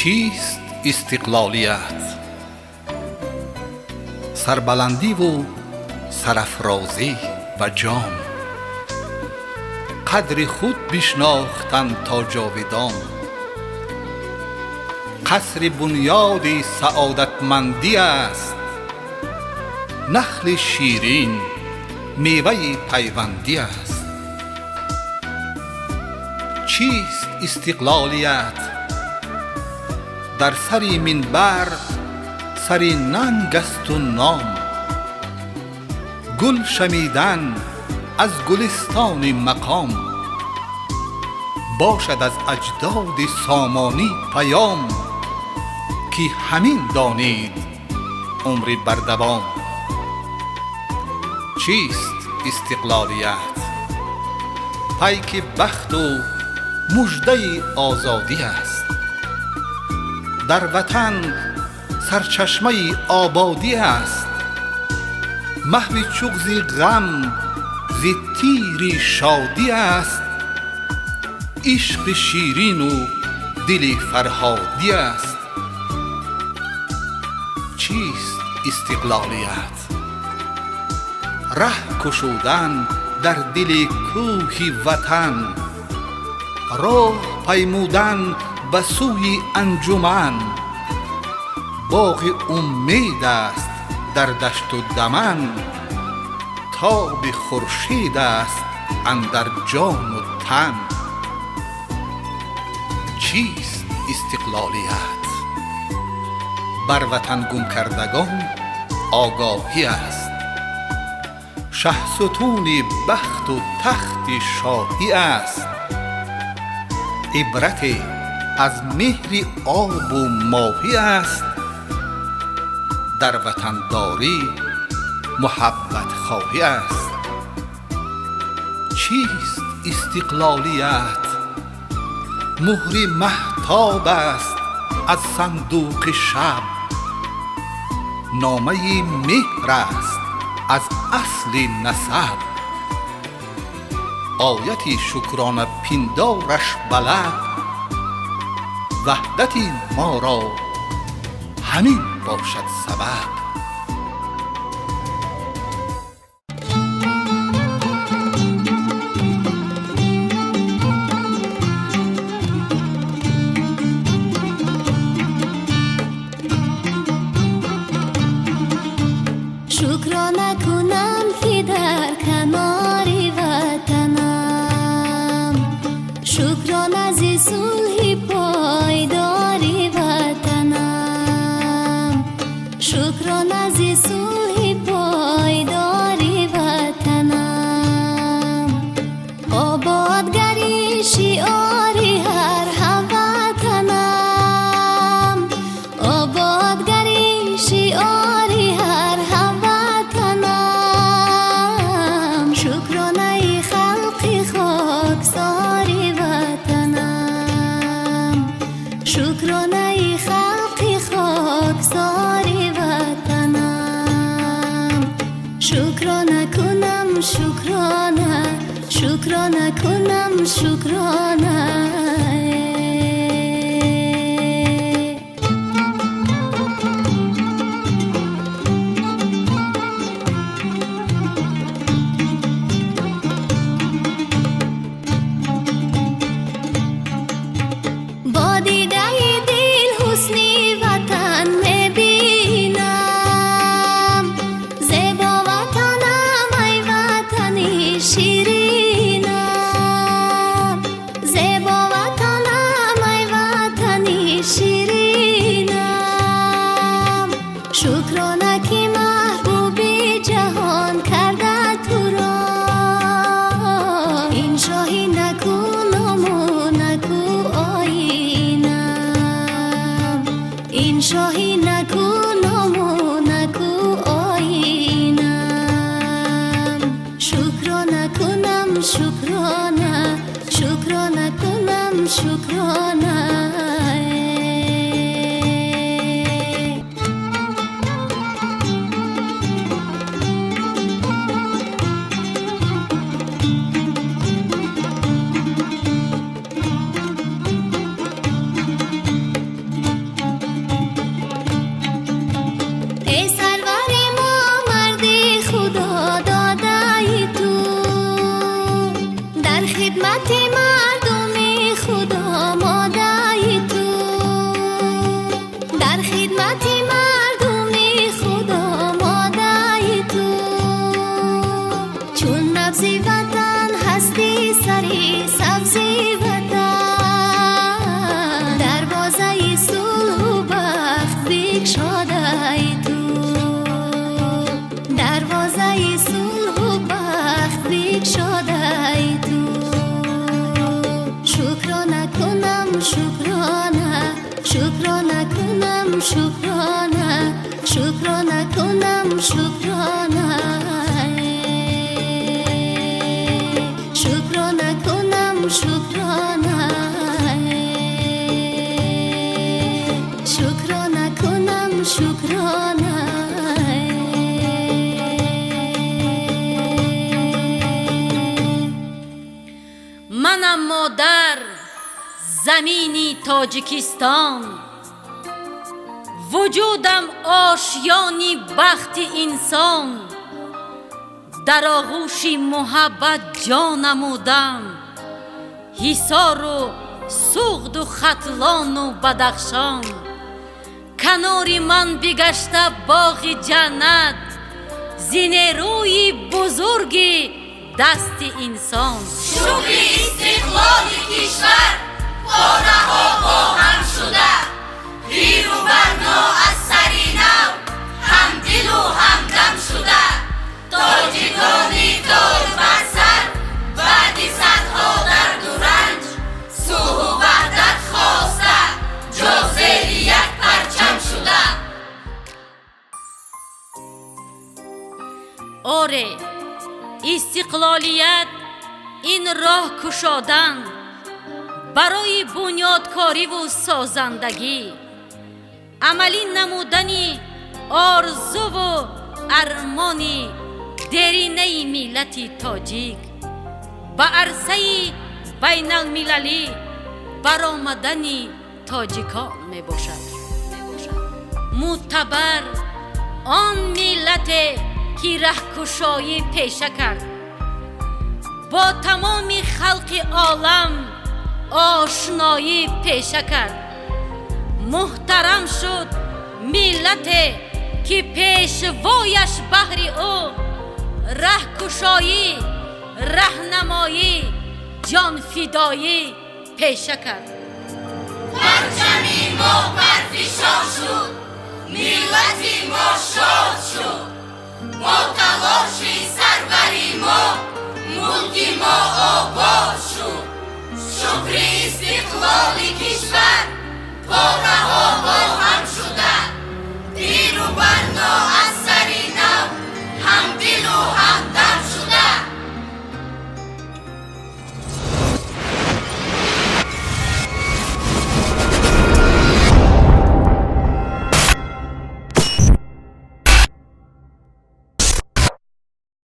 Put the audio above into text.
چیست استقلالیت؟ سربلندی و سرافرازی و جام، قدر خود بشناختن تا جاودان. قصر بنیاد سعادتمندی است، نخل شیرین میوه پیوندی است. چیست استقلالیت؟ در سری منبر سری ننگ است و نام، گل شمیدن از گلستان مقام. باشد از اجداد سامانی پیام، که همین دانید عمر بردوام. چیست استقلالیت؟ پیک بخت و مژده آزادی است، در وطن سرچشمه آبادی است. محو چغز غم ز تیر شادی است، عشق شیرین و دل فرهادی است. چیست استقلالیت؟ ره گشودن در دل کوه وطن، راه پیمودن به سوی انجمن. باغ امید است در دشت و دمن، تاب خورشید است اندر جان و تن. چیست استقلالیت؟ بر وطن گم کردگان آگاهی است، شه ستون بخت و تخت شاهی است. عبرت از مهر آب و ماهی است، در وطنداری محبت خواهی است. چیست استقلالیت؟ مهر مهتاب است از صندوق شب، نامه مهر است از اصل نسب. آیت شکرانه پندارش بلد، وحدت ما را همین باشد سبب. شکرانه کنم که در کنار وطنم، شکرانه ز صلح پایدار وطنم، شکرانه ز صلح پایدار وطنم. آبادگری شعار هر هموطنم، آبادگری شعار هر هموطنم. شکرانه خلق خاکسار وطنم، شکرانه خلق خاکسار وطنم. شکرانه کنم شکرانه، شکرانه کنم شکرانه. با دیده دل حسن وطن میبینم، زیبا وطنم ای وطن شیرینم، زیبا وطنم ای وطن شیرینم. شکرانه که محبوب جهان کرده تو را، این شاهی نکنم و نکو آیینم، این شاهی نکنم و نکو آیینم. شکرانه کنم شکرانه، شکرانه کنم شکرانه. خدمت مردم خدا مادای تو، در خدمت مردم خدا مادای تو، چون نبض وطن هستی سری سبزی وطن، دروازه صلح و بخت بگشادای تو، دروازه صلح و بخت بگشادای تو. شکرانه کنم شکرانه، شکرانه کنم شکرانه، شکرانه کنم شکرانه، شکرانه کنم شکرانه، شکرانه کنم شکرانه. منم مادر زمینی تاجیکستان، وجودم آشیانی بخت انسان، در آغوش محبت جا نمودم، حصار و سوغد و ختلان و بدخشان، کنار من بگشته باغ جنت، زینروی بزرگ دست انسان. شکر استقلال کشور با رها با هم شده، پیر و برنا از سری نو هم دل و هم دم شده، تاجیکانی تاج بر سر بعد صدها درد و رنج، صلح و وحدت خواسته جا زیر یک پرچم شده. آره، استقلالیت این راه کشادن برای بنیادکاری و سازندگی، عملی نمودنی آرزو و ارمانی درینه ملت تاجیک، به عرصه بین المللی برآمدنی تاجیکان می باشد. معتبر آن ملت که رهکشایی پیشه کرد، با تمام خلق عالم آشنایی پیشه کرد، محترم شد ملت که پیشوایش بهر او رهکشایی، رهنمایی، جان فدایی پیشه کرد. پرچمی ما برفشان شد، ملت ما شاد شد، با تلاش سربری ما